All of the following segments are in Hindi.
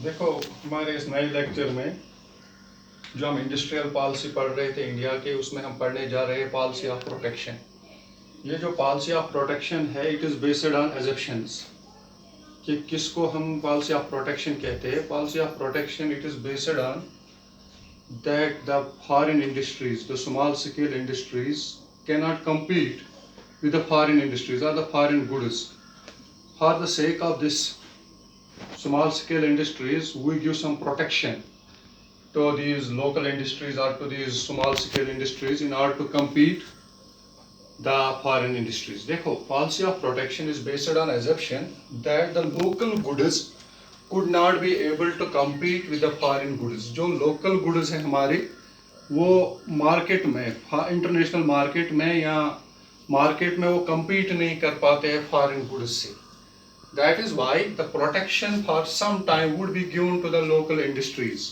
देखो, हमारे इस नए लेक्चर में जो हम इंडस्ट्रियल पॉलिसी पढ़ रहे थे इंडिया के, उसमें हम पढ़ने जा रहे हैं पॉलिसी ऑफ प्रोटेक्शन। ये जो पॉलिसी ऑफ प्रोटेक्शन है, इट इज़ बेस्ड ऑन एजप्शंस कि किसको हम पॉलिसी ऑफ प्रोटेक्शन कहते हैं। Policy of protection it is based on that the foreign industries, the small scale industries cannot compete with the foreign industries or the foreign goods. For the sake of this small scale industries, we give some protection to these local industries or to these small scale industries in order to compete the foreign industries. देखो, policy of protection is based on assumption that the local goods could not be able to compete with the foreign goods. जो local goods हैं हमारे, वो मार्केट में, इंटरनेशनल मार्केट में या मार्केट में वो compete नहीं कर पाते हैं फॉरेन गुड्स से. That is why the protection for some time would be given to the local industries.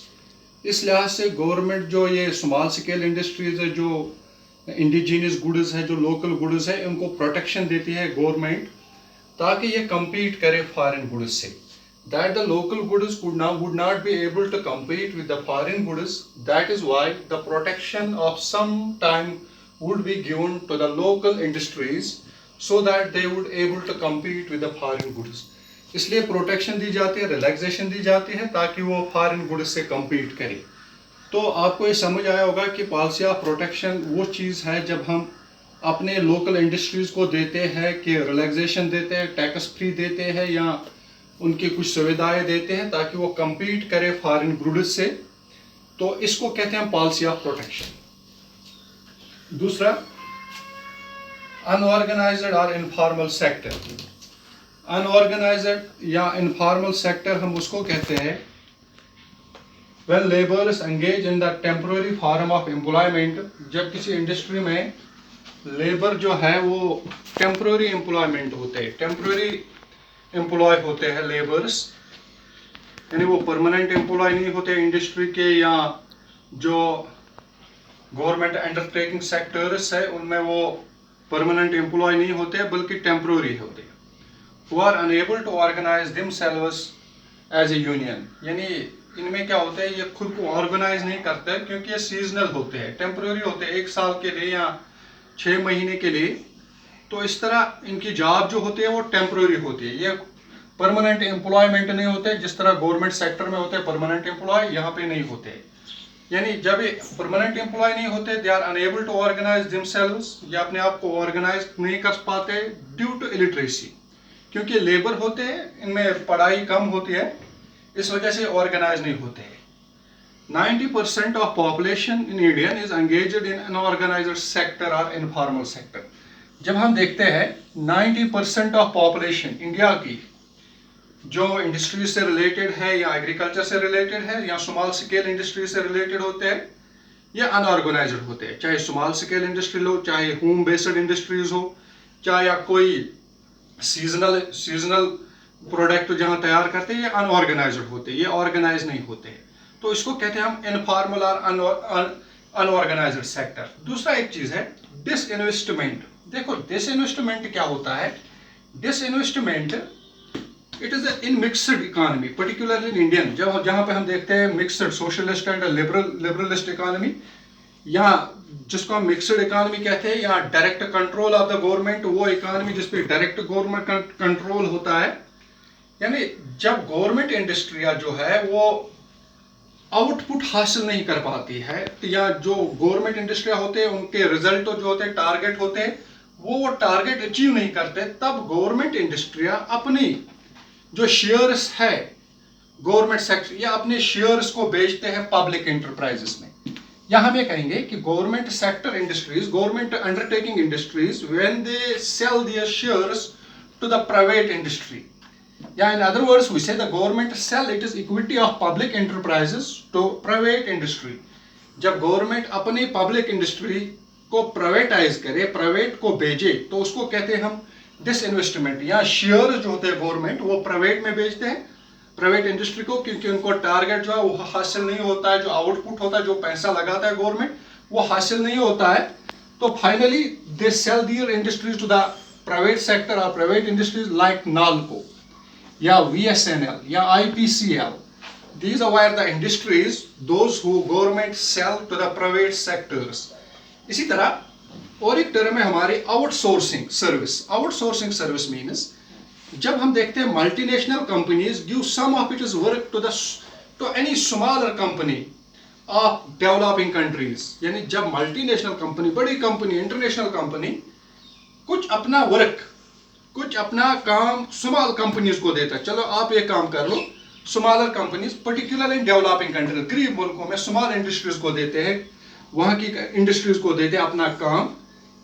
इस लिहाज से गवर्नमेंट जो ये स्मॉल स्केल इंडस्ट्रीज है, जो इंडिजीनियस गुड्स है, जो लोकल गुड्स है, इनको प्रोटेक्शन देती है गवर्नमेंट ताकि ये compete करे फॉरेन गुड्स से. That the local goods would not be able to compete with the foreign goods. That is why the protection of some time would be given to the local industries so that they would able to compete with the foreign goods. इसलिए प्रोटेक्शन दी जाती है, रिलैक्सेशन दी जाती है ताकि वो फॉरेन गुड्स से compete करे. तो आपको ये समझ आया होगा कि पॉलिसी ऑफ प्रोटेक्शन वो चीज़ है जब हम अपने लोकल इंडस्ट्रीज को देते हैं कि रिलैक्सेशन देते हैं, टैक्स फ्री देते हैं या उनकी कुछ सुविधाएं देते हैं ताकि वो compete करे फॉरेन गुड्स से. तो इसको कहते हैं पॉलिसी ऑफ प्रोटेक्शन. दूसरा, अनऑर्गेनाइज्ड और इनफॉर्मल सेक्टर. अनऑर्गेनाइज्ड या इनफॉर्मल सेक्टर हम उसको कहते हैं when laborers engage in the temporary form of employment. जब किसी इंडस्ट्री में लेबर जो है वो टेम्पररी एम्प्लॉयमेंट होते हैं, टेम्पररी एम्प्लॉय होते हैं लेबर्स, यानी वो परमानेंट एम्प्लॉय नहीं होते इंडस्ट्री के या जो गवर्नमेंट अंडरटेकिंग सेक्टर्स है उनमें वो परमानेंट एम्प्लॉय नहीं होते बल्कि टेम्पररी होते हैं. who are unable to organize themselves as a union. यानी इनमें क्या होता है, ये खुद को ऑर्गेनाइज नहीं करते क्योंकि ये सीजनल होते हैं, टेम्पररी होते हैं, एक साल के लिए या 6 महीने के लिए. तो इस तरह इनकी जॉब जो होती है वो टेम्पररी होती है, ये परमानेंट एम्प्लॉयमेंट नहीं होते जिस तरह गवर्नमेंट सेक्टर में होते हैं परमानेंट एम्प्लॉय, यहाँ पे नहीं होते. यानी जब ये परमानेंट एम्प्लॉय नहीं होते, they are unable to organize themselves, ये अपने आप को ऑर्गेनाइज नहीं कर पाते ड्यू टू इलिटरेसी, क्योंकि लेबर होते हैं इनमें पढ़ाई कम होती है, इस वजह से ऑर्गेनाइज नहीं होते हैं. 90% of population in India is engaged in unorganised sector और इनफॉर्मल सेक्टर. जब हम देखते हैं 90% ऑफ पॉपुलेशन इंडिया की जो इंडस्ट्री से रिलेटेड है या एग्रीकल्चर से रिलेटेड है या स्मॉल स्केल इंडस्ट्री से रिलेटेड होते हैं, ये अनऑर्गेनाइज्ड होते हैं. चाहे स्मॉल स्केल इंडस्ट्री हो, चाहे होम बेस्ड इंडस्ट्रीज हो, चाहे या कोई सीजनल प्रोडक्ट जहां तैयार करते हैं, ये अनऑर्गेनाइज्ड होते हैं, ये ऑर्गेनाइज नहीं होते हैं. तो इसको कहते हैं हम इनफॉर्मल और अनऑर्गेनाइज्ड सेक्टर. दूसरा एक चीज है डिसइन्वेस्टमेंट. देखो डिसइन्वेस्टमेंट क्या होता है. Disinvestment it is in mixed economy, particularly in Indian, जहां पे हम देखते हैं mixed socialist and liberalist economy, या जिसको हम मिक्सड इकोनॉमी कहते हैं, या direct control of the government, वो इकोनॉमी जिसपे डायरेक्ट गवर्नमेंट कंट्रोल होता है. यानी जब गवर्नमेंट इंडस्ट्रिया जो है वो आउटपुट हासिल नहीं कर पाती है, या जो गवर्नमेंट इंडस्ट्रिया होते हैं उनके रिजल्ट जो होते हैं, टारगेट होते हैं, वो टारगेट अचीव नहीं करते, तब गवर्नमेंट इंडस्ट्रिया अपनी जो शेयर्स है गवर्नमेंट सेक्टर, या अपने शेयर्स को बेचते हैं पब्लिक एंटरप्राइजेस में. यहाँ पे कहेंगे कि government sector industries, government undertaking industries, when they sell their shares to the private industry, या in other words we say the government sell it is equity of public enterprises to private industry. जब गवर्नमेंट अपनी पब्लिक इंडस्ट्री को प्राइवेटाइज करे, प्राइवेट को बेचे, तो उसको कहते हैं हम डिसइन्वेस्टमेंट. या शेयर जो होते हैं गवर्नमेंट वो प्राइवेट में बेचते हैं प्राइवेट इंडस्ट्री को, क्योंकि उनको टारगेट जो है वो हासिल नहीं होता है, जो आउटपुट होता है, जो पैसा लगाता है गवर्नमेंट, वो हासिल नहीं होता है. तो finally they sell their industries to the private sector और प्राइवेट इंडस्ट्रीज लाइक नाल्को या VSNL या IPCL These were the industries those who government sell to the private sectors. इसी तरह और एक टर्म है हमारी outsourcing service. Outsourcing service means जब हम देखते हैं multinational companies give some of it is work to any smaller company of developing countries. यानी जब मल्टीनेशनल कंपनी, बड़ी कंपनी, इंटरनेशनल कंपनी कुछ अपना वर्क, कुछ अपना काम स्मॉल कंपनीज को देता है, चलो आप ये काम कर लो. Smaller companies particular in developing countries, गरीब मुल्कों में स्मॉल इंडस्ट्रीज को देते हैं, वहाँ की इंडस्ट्रीज को देते हैं अपना काम.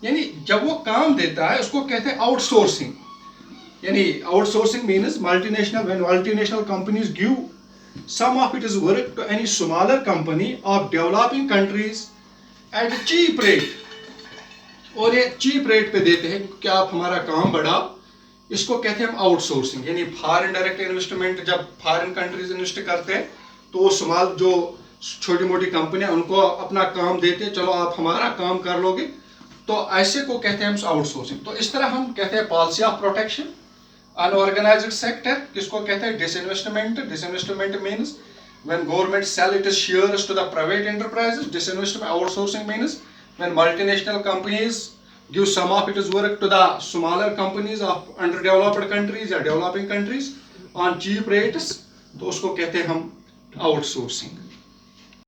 यानी जब वो काम देता है उसको कहते हैं आउटसोर्सिंग. यानी outsourcing means multinational, when multinational companies give some of it is work to any smaller company of developing countries at cheap rate. और ये cheap rate पे देते हैं कि आप हमारा काम बढ़ाओ. इसको कहते हैं हम आउटसोर्सिंग. यानी फॉरेन डायरेक्ट इन्वेस्टमेंट, जब फॉरेन कंट्रीज इन्वेस्ट करते हैं तो वो स्मॉल जो छोटी मोटी कंपनियां उनको अपना काम देते हैं, चलो आप हमारा काम कर लोगे, तो ऐसे को कहते हैं हम आउटसोर्सिंग. तो इस तरह हम कहते हैं policy of protection. Unorganised sector किसको कहते हैं? Disinvestment. Disinvestment means when government sell its shares to the private enterprises. Disinvestment outsourcing means when multinational companies give some of its work to the smaller companies of underdeveloped countries या developing countries on cheap rates, तो उसको कहते हैं हम outsourcing.